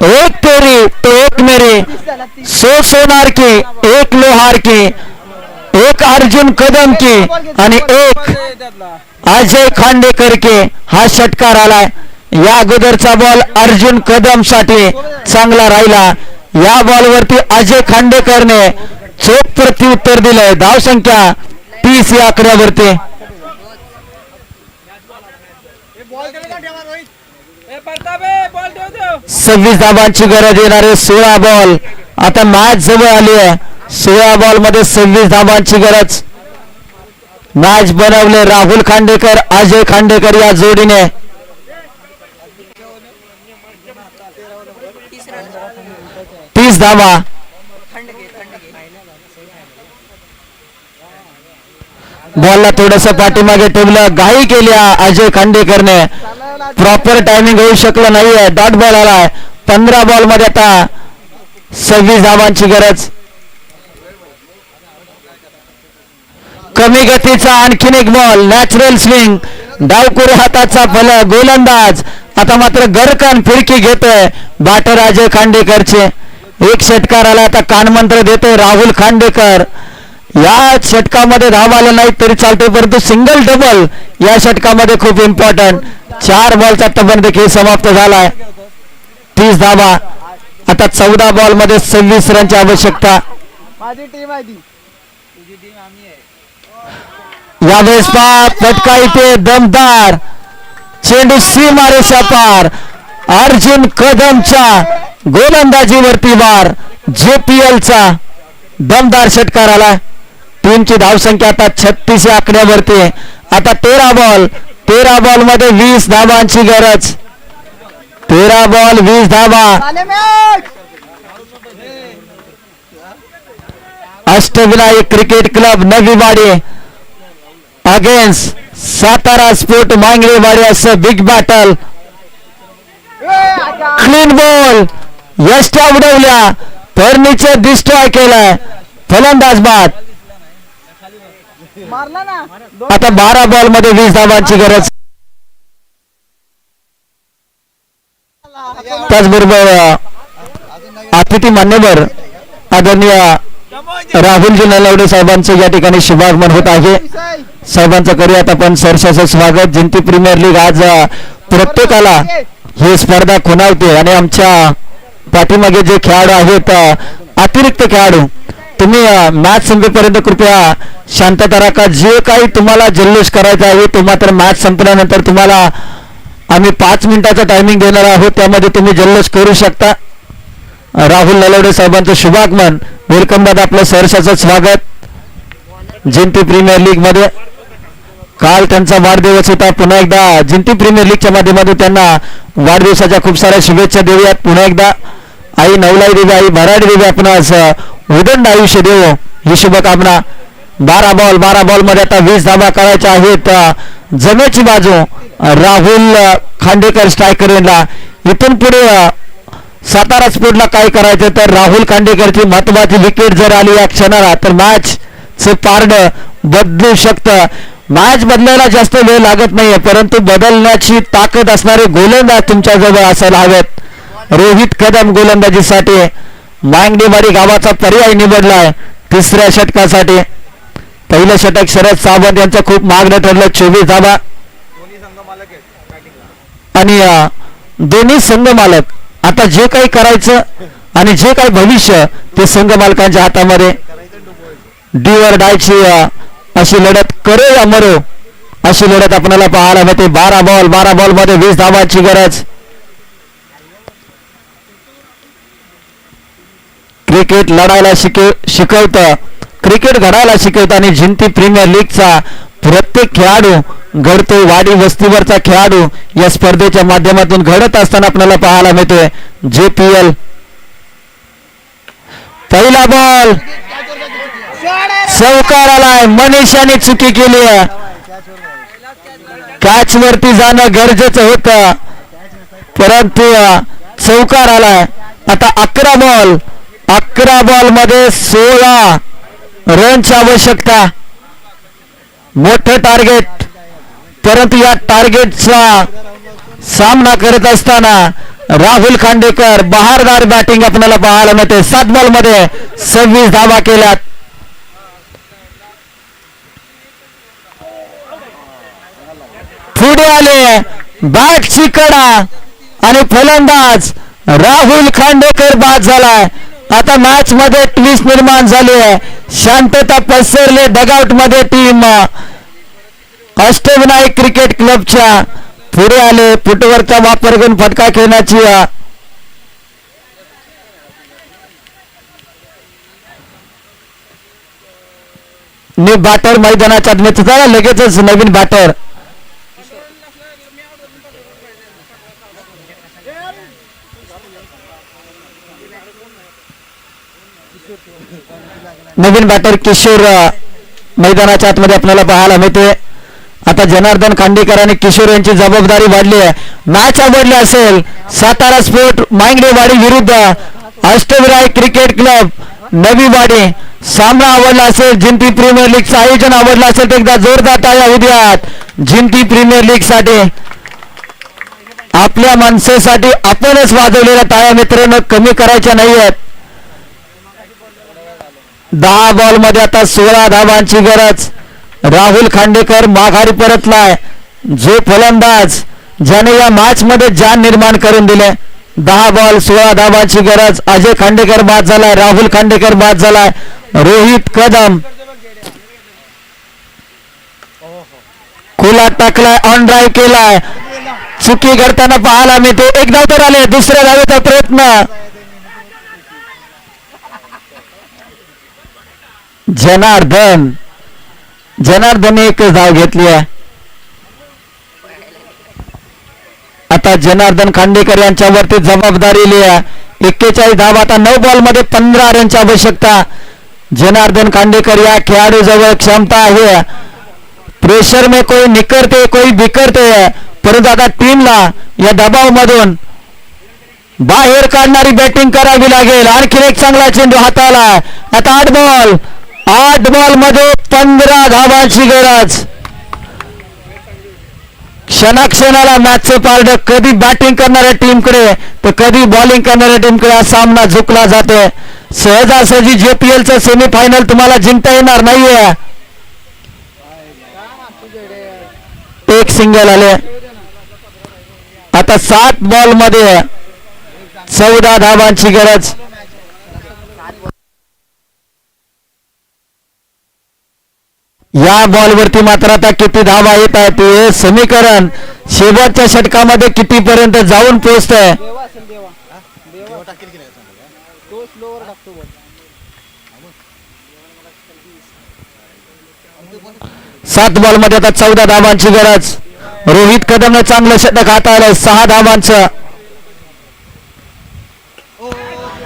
एक तेरी तो एक मेरी. 100 सोनार की, एक लोहार की, एक अर्जुन कदम की आणि एक अजय खांडेकर के हा षटकार आलाय. या अगोदरचा बॉल अर्जुन कदम साठी चांगला राहिला. या बॉलवरती अजय खांडेकरने चोख प्रत्युत्तर दिलंय. धावसंख्या 30 या आकड्यावरती. 26 धावांची गरज. येणारे 16 बॉल. आता मॅच जवळ आली आहे. 16 बॉल मध्ये 26 धावांची गरज. मॅच बनवले राहुल खांडेकर अजय खांडेकर या जोडीने. 30 धावा. बॉलला थोडस पाठीमागे ठेवलं. घाई केल्या अजय खांडेकरने. प्रॉपर टायमिंग होऊ शकलं नाहीये. डॉट बॉल आलाय. 15 बॉल मध्ये आता 26 धावांची गरज. कमी गतीचा आणखीन एक बॉल. Natural swing. डावकुरे हाताचा फलक. गोलंदाज आता मात्र गरकन फिरकी घेतोय बॅटर अजय खांडेकरचे. एक षटकार आला. आता कानमंत्र देतोय राहुल खांडेकर. या षटकामध्ये धाव आला नाही तरी चालते, परंतु सिंगल डबल या षटकामध्ये खूप इम्पॉर्टंट. 4 बॉलचा आतापर्यंत खेळ समाप्त झालाय. 30 धावा. आता 14 बॉल मध्ये 26 रनची आवश्यकता. यावेळेस फटका इथे दमदार. चेंडू सीमारेषा पार. अर्जुन कदमच्या गोलंदाजीवरती वार. JPL चा दमदार षटकार आला. टीमची धावसंख्या आता 36 या आकड्यावरती. आता 13 बॉल मध्ये 20 धावांची गरज. 13 बॉल 20 धावा. Ashtavinayak cricket club Navivadi against Satara sport Mangrewadi असं बिग बॅटल. क्लीन बॉल यष्ट्या उडवल्या फर्निचर डिस्ट्रॉय केलाय फलंदाज बाद. आता 12 बॉल मध्ये 20 धावांची गरज. त्याचबरोबर अतिथी मान्यवर आदरणीय राहुलजी नलावडे साहेबांचं या ठिकाणी शुभागमन होत आहे. साहेबांचं करूयात आपण सहर्षाचं स्वागत. जिंती प्रीमियर लीग आज प्रत्येकाला ही स्पर्धा खुणावते आणि आमच्या पाठीमागे जे खेळाडू आहेत अतिरिक्त खेळाडू तुम्ही मॅच संपेपर्यंत कृपया शांतता राखा. जे काही तुम्हाला जल्लोष करायचा आहे तो मात्र मॅच संपल्यानंतर तुम्हाला आम्ही 5 मिनिटाचा टायमिंग देणार आहोत. त्यामध्ये तुम्ही जल्लोष करू शकता. राहुल नलावडे साहेबांचं शुभागमन. वेलकम दादा आपलं सहर्षाचं स्वागत. जिंती प्रीमियर लीग मध्ये काल त्यांचा वाढदिवस होता. पुन्हा एकदा जिंती प्रीमियर लीगच्या माध्यमातून त्यांना वाढदिवसाच्या खूप साऱ्या शुभेच्छा देऊयात. पुन्हा एकदा आई नवलाई देवी आई भराडी देवी आपणास उदंड आयुष्य देव ही शुभकामना. 12 बॉल मध्ये आता 20 धावा करायच्या आहेत. जमेची बाजू राहुल खांडेकर स्ट्रायकरला. इथून पुढे सातारा स्पोर्टला काय करायचं तर राहुल खांडेकरची महत्वाची विकेट जर आली या क्षणाला तर मॅचचं पारड बदलू शकतं. मॅच बदलायला जास्त वेळ लागत नाहीये परंतु बदलण्याची ताकद असणारे गोलंदाज तुमच्याजवळ असायला हवेत. रोहित कदम गोलंदाजीसाठी मांगडेवाडी गावाचा पर्याय निवडलाय 3ऱ्या षटकासाठी. पहिलं षटक शरद सावंत यांचं खूप मागणं ठरलं 24 धावा आणि दोन्ही संघ मालक आता जे काही करायचं आणि जे काही भविष्य ते संघ मालकांच्या हातामध्ये. डीवर डायची अशी लढत करो या मरो अशी लढत आपल्याला पाहायला मिळते. 12 बॉल मध्ये 20 धावांची गरज. क्रिकेट लढायला शिकवतं क्रिकेट घडायला शिकवतं आणि जिंती प्रीमियर लीगचा प्रत्येक खेळाडू घडतो. वाडी वस्तीवरचा खेळाडू या स्पर्धेच्या माध्यमातून घडत असताना आपल्याला पाहायला मिळतोय. JPL पहिला बॉल चौकार आलाय. मनीषाने चुकी केली आहे. कॅच वरती जाणं गरजेचं होतं परंतु चौकार आलाय. आता 11 बॉल मध्ये 16 रनची आवश्यकता. मोठं टार्गेट परंतु या टार्गेटचा सामना करत असताना राहुल खांडेकर बहारदार बॅटिंग आपल्याला पाहायला मिळते. 7 बॉल मध्ये 26 धावा केल्यात. पुढे आले बॅटची कडा आणि फलंदाज राहुल खांडेकर बाद झालाय. आता मॅच मध्ये ट्विस्ट निर्माण झाली आहे. शांतता पसरली डगआउट मध्ये. टीम अष्टविनायक क्रिकेट क्लबच्या पुढे आले. फुटवर्कचा वापर करून फटका खेळण्याची बॅटर मैदानाच्या नेतृत्वाला लगेचच नवीन बॅटर किशोर मैदानाच्या आतमध्ये आपल्याला पाहायला मिळते. आता जनार्दन खांडेकर आणि किशोर यांची जबाबदारी वाढली आहे. मॅच आवडली असेल सातारा स्पोर्ट मांगडेवाडी विरुद्ध अष्टविनायक क्रिकेट क्लब नवी वाडी सामना आवडला असेल जिंती प्रीमियर लीगचं आयोजन आवडलं असेल तर एकदा जोरदार टाळ्या होऊ द्यात. जिंती प्रीमियर लीग साठी आपल्या माणसासाठी आपणच वाजवलेल्या टाळ्या मित्रांनो कमी करायच्या नाहीयेत. 10 बॉल मध्ये आता 16 धावांची गरज. राहुल खांडेकर माघारी परतलाय. जो फलंदाज ज्याने या मॅच मध्ये जान निर्माण करून दिले. 10 बॉल 16 धावांची गरज. अजय खांडेकर बाद झालाय. राहुल खांडेकर बाद झालाय. रोहित कदम खुला टाकलाय. ऑन ड्राईव्ह केलाय. चुकी करताना पाहायला मिळते. एक धाव तर आले. दुसऱ्या धावेचा प्रयत्न. जनार्दन एकच धाव घेतली आहे. आता जनार्दन खांडेकर यांच्यावरती जबाबदारी लिहा. 41 धाव. आता 9 बॉल मध्ये 15 रनची आवश्यकता. जनार्दन खांडेकर या खेळाडूजवळ क्षमता आहे. प्रेशर में कोई निकरते कोई बिखरते परंतु आता टीमला या दबाव मधून बाहेर काढणारी बॅटिंग करावी लागेल. आणखी एक चांगला चेंडू हाताला. आता 8 बॉल मध्ये 15 धावांची गरज. क्षणाक्षणाला मॅचचं पारड कधी बॅटिंग करणाऱ्या टीमकडे तर कधी बॉलिंग करणाऱ्या टीमकडे हा सामना झुकला जातोय. सहजासहजी JPLचं सेमीफायनल तुम्हाला जिंकता येणार नाहीये. एक सिंगल आले. आता 7 बॉल मध्ये 14 धावांची गरज. या बॉलवरती मात्र आता किती धावा येत आहेत हे समीकरण शेवटच्या षटकामध्ये कितीपर्यंत जाऊन पोहोचतंय. 7 बॉल मध्ये आता 14 धावांची गरज. रोहित कदमने चांगलं षटक हाताळलं. 6 धावांचं.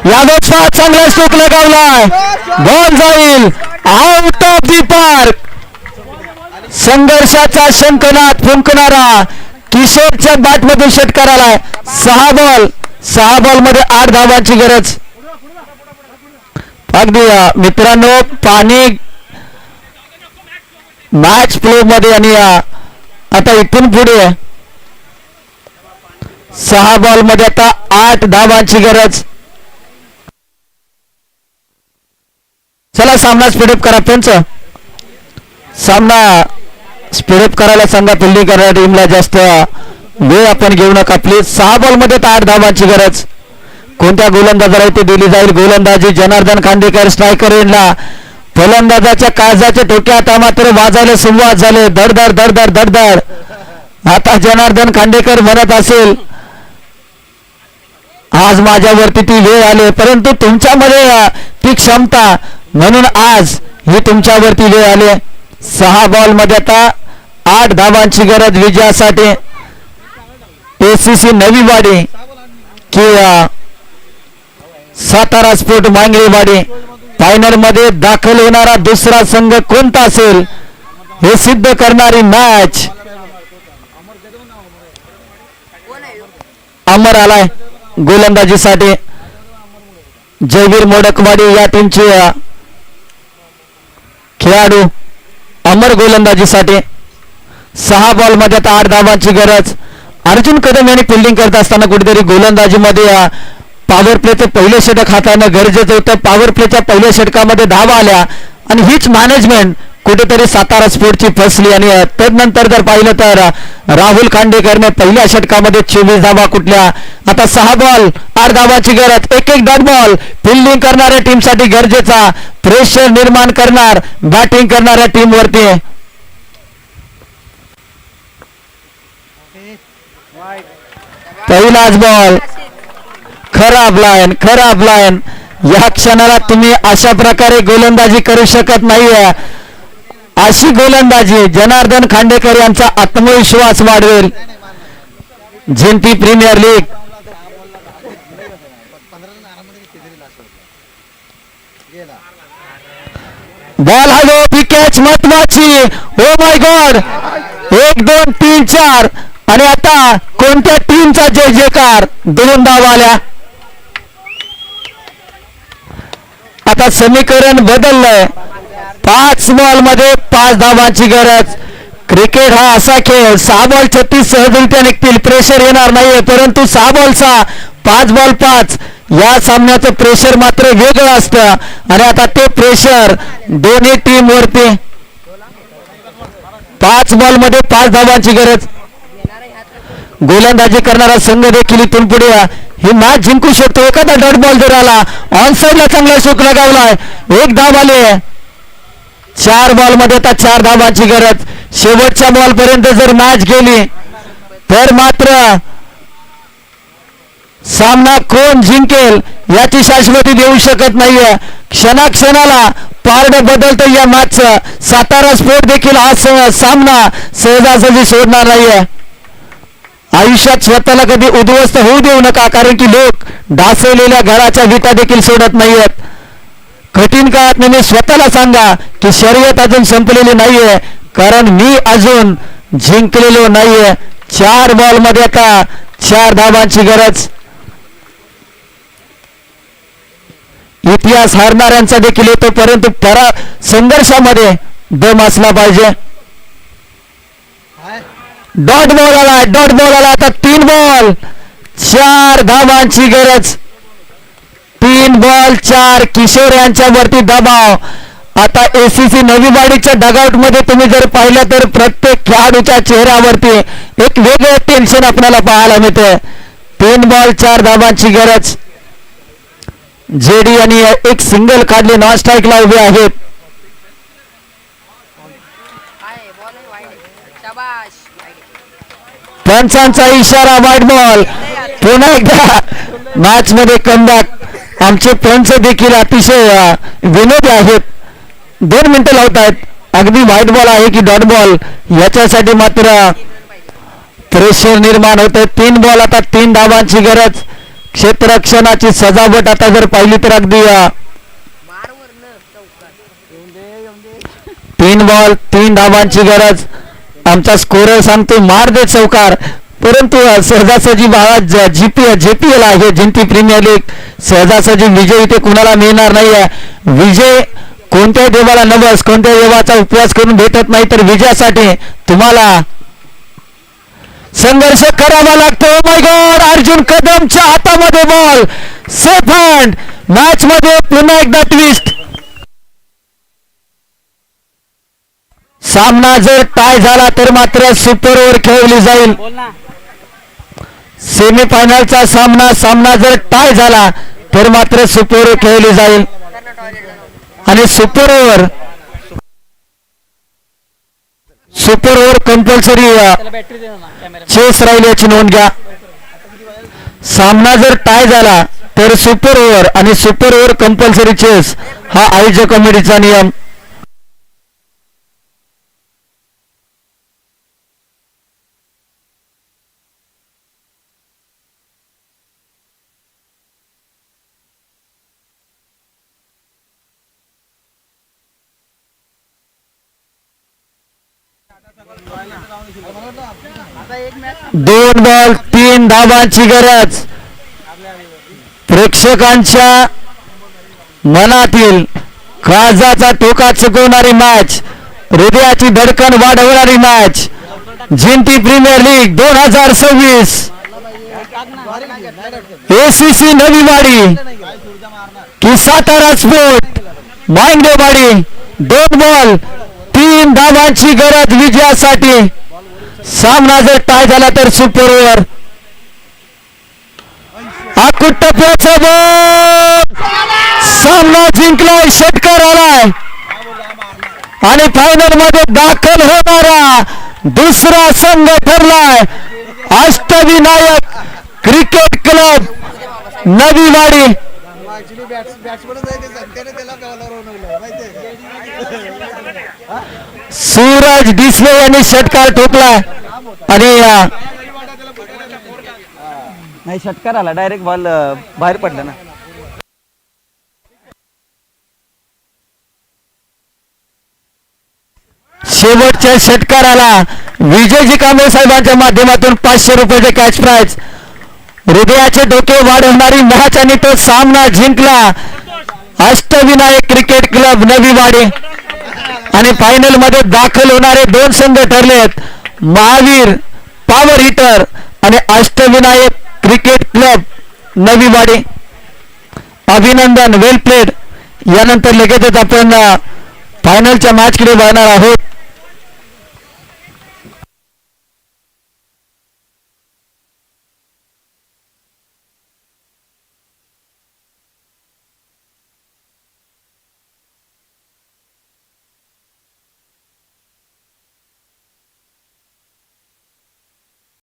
यादव चांगला स्ट्रोक लगावलाय. बॉल जाईल आउट ऑफ दी पार्क. संघर्षाचा शंखनाद फुंकणारा किशोरच्या बॅटमधून षटकार आलाय. 6 बॉल मध्ये 8 धावांची गरज. अगदी मित्रांनो पाणी मॅच फ्लो मध्ये आणि आता इथून पुढे 6 बॉल मध्ये आता 8 धावांची गरज. चला सामना स्पीडअप करा. पंच सामना स्पीडअप करायला सांगा. फिल्डिंग करणाऱ्या टीमला जास्त वेळ आपण घेऊ नका प्लीज. 6 बॉल मध्ये 8 धावांची गरज. कोणत्या गोलंदाजाला इथे दिली जाईल गोलंदाजी. जनार्दन खांडेकर स्ट्रायकर एंडला. फलंदाजाच्या काळजाच्या टोक्यात मात्र वाजायला सुरुवात झाले. धडधड धडधड धडधड. आता जनार्दन खांडेकर म्हणत असेल आज माझ्यावरती ती वेळ आली परंतु तुमच्यामध्ये ती क्षमता म्हणून आज ही तुमच्यावरती वेळ आली. 6 बॉल मध्ये आता 8 धावांची गरज विजयासाठी. ACC नवीवाडी की सातारा स्पोर्ट मांगरीवाडी फायनल मध्ये दाखल होणारा दुसरा संघ कोणता असेल हे सिद्ध करणारी मॅच. अमर आलाय गोलंदाजीसाठी. जयवीर मोडकवाडी या टीमचे खेळाडू अमर गोलंदाजीसाठी. 6 बॉल मध्ये आता 8 धावांची गरज. अर्जुन कदम यांनी फिल्डिंग करत असताना कुठेतरी गोलंदाजीमध्ये पॉवर प्लेचं पहिलं षटक हाताळणं गरजेचं होतं. पॉवर प्लेच्या पहिल्या षटकामध्ये धावा आल्या आणि हीच मॅनेजमेंट कुठेतरी सातारा स्पोर्टची फसली. आणि तदनंतर जर पाहिलं तर राहुल खांडेकरने पहिल्या षटकामध्ये 24 धावा कुठल्या. आता 6 बॉल 8 धावांची गरज. एक डॉट बॉल फिल्डिंग करणाऱ्या टीमसाठी गरजेचा. प्रेशर निर्माण करणार बॅटिंग करणाऱ्या टीमवरती. पहिलाच बॉल. खराब लाईन. या क्षणाला तुम्ही अशा प्रकारे गोलंदाजी करू शकत नाहीये. अशी गोलंदाजी जनार्दन खांडेकर यांचा आत्मविश्वास वाढवेल. झेंपी प्रीमियर लीग. बॉल हॅलो ही कॅच महत्वाची. ओ माय गॉड. 1 2 3 4 आणि आता कोणत्या टीमचा जय जयकार. 2 धावा आल्या. आता समीकरण बदललंय. 5 बॉल मध्ये 5 धावांची गरज. क्रिकेट हा असा खेळ 6 बॉल 36 सहजरित्या निघतील. प्रेशर येणार नाहीये परंतु 6 बॉल 6 5 बॉल 5 या सामन्याचं प्रेशर मात्र वेगळं असतं. आणि आता ते प्रेशर दोन्ही टीम वरती. 5 बॉल मध्ये 5 धावांची गरज. गोलंदाजी करणारा संघ देखील इथून पुढे ही मॅच जिंकू शकतो. एखादा डॉट बॉल जर आला ऑन साइडला चांगला शोक लगावलाय. 1 धाव आले. 4 बॉल मध्ये आता 4 धावांची गरज. शेवटच्या बॉल पर्यंत जर मॅच गेली तर मात्र सामना कोण जिंकेल याची शाश्वती देऊ शकत नाहीये. क्षणाक्षणाला पारड बदलतं या मॅचचं. सातारा स्पोर्ट देखील हा सामना सहजासहजी सोडणार नाहीये. आयुष्यात स्वतःला कधी उद्ध्वस्त होऊ देऊ नका कारण की लोक ढासळलेल्या घराच्या विटा देखील सोडत नाहीयेत. कठीण काळात नेहमी स्वतःला सांगा की शर्यत अजून संपलेली नाहीये कारण मी अजून जिंकलेलो नाहीये. 4 बॉल मध्ये आता 4 धावांची गरज. इतिहास हारणाऱ्यांचा देखील येतो, परंतु संघर्षामध्ये दम असला पाहिजे. डॉट बॉल आला, डॉट बॉल आला. आता 3 बॉल 4 धावांची गरज. 3 बॉल 4. किशोर यांच्यावरती दबाव. आता एसीसी नवीवाडीच्या डगआउट मध्ये तुम्ही जर पाहिलं तर प्रत्येक खेळाडूच्या चेहऱ्यावरती एक वेगळं टेन्शन आपल्याला पाहायला मिळते. 3 बॉल 4 धावांची गरज. जेडी यांनी एक सिंगल काढले, नॉन स्ट्राईकला उभे आहेत. पंचांचा इशारा, वाईट बॉल. पुन्हा एकदा मॅच मध्ये कमबॅक. आमचे पंच देखील अतिशय विनोदी आहेत. 2 मिनिटं लावत आहेत. अगदी व्हाईट बॉल आहे की डॉट बॉल याच्यासाठी मात्र प्रेशर निर्माण होते. 3 बॉल आता 3 धावांची गरज. क्षेत्ररक्षणाची सजावट आता जर पाहिली तर अगदी 3 बॉल 3 धावांची गरज. आमचा स्कोरर सांगतो मार दे चौकार, परंतु सहजासहजी JPL आहे, जिंती प्रीमियर लीग. सहजासहजी विजय इथे कुणाला मिळणार नाहीये. विजय कोणत्याही देवाला नवस, कोणत्याही देवाचा उपवास करून भेटत नाही, तर विजयासाठी तुम्हाला संघर्ष करावा लागतो. माय गॉड, अर्जुन कदमच्या हातामध्ये बॉल. Safe hand. मॅच मध्ये पुन्हा एकदा ट्विस्ट. सामना जर टाय झाला तर मात्र सुपर ओव्हर खेळवली जाईल. सेमीफायनलचा सामना जर टाय झाला तर मात्र सुपर ओव्हर खेळवली जाईल. आणि सुपर ओव्हर कंपल्सरी चेस राहील याची नोंद घ्या. सामना जर टाय झाला तर सुपर ओव्हर आणि सुपर ओव्हर कंपल्सरी चेस हा आयोजक कमिटीचा नियम. दोन बॉल 3 धावांची गरज. प्रेक्षकांच्या मनातील काळजाचा ठोका चुकवणारी मॅच, हृदयाची धडकन वाढवणारी match. Jinti premier league 2026. ACC Naviwadi की सातारा स्पोर्ट मांगदेवाडी. 2 बॉल 3 धावांची गरज विजयासाठी. सामना जर टाय झाला तर सुपर ओव्हर. टप्प्याचा बॉल. सामना जिंकलाय, षटकार आलाय आणि फायनल मध्ये दाखल होणारा दुसरा संघ ठरलाय अष्टविनायक क्रिकेट क्लब नवीवाडी. सूरज डिसले यांनी षटकार ठोकला आणि नाही, षटकार आला, डायरेक्ट बॉल बाहेर पडला ना. शेवटच्या षटकाराला विजयजी कांबळे साहेबांच्या माध्यमातून 500 रुपयाचे कॅश प्राइज. हृदयाचे डोके वाढवणारी मॅच आणि तो सामना जिंकला अष्टविनायक क्रिकेट क्लब नवीवाडी. आणि फायनल मध्ये दाखल होणारे 2 संघ ठरलेत महावीर पॉवर हिटर आणि अष्टविनायक क्रिकेट क्लब नवीवाडी. अभिनंदन, वेल प्लेड. यानंतर लगेचच आपण फायनलच्या मॅच कडे वळणार आहोत.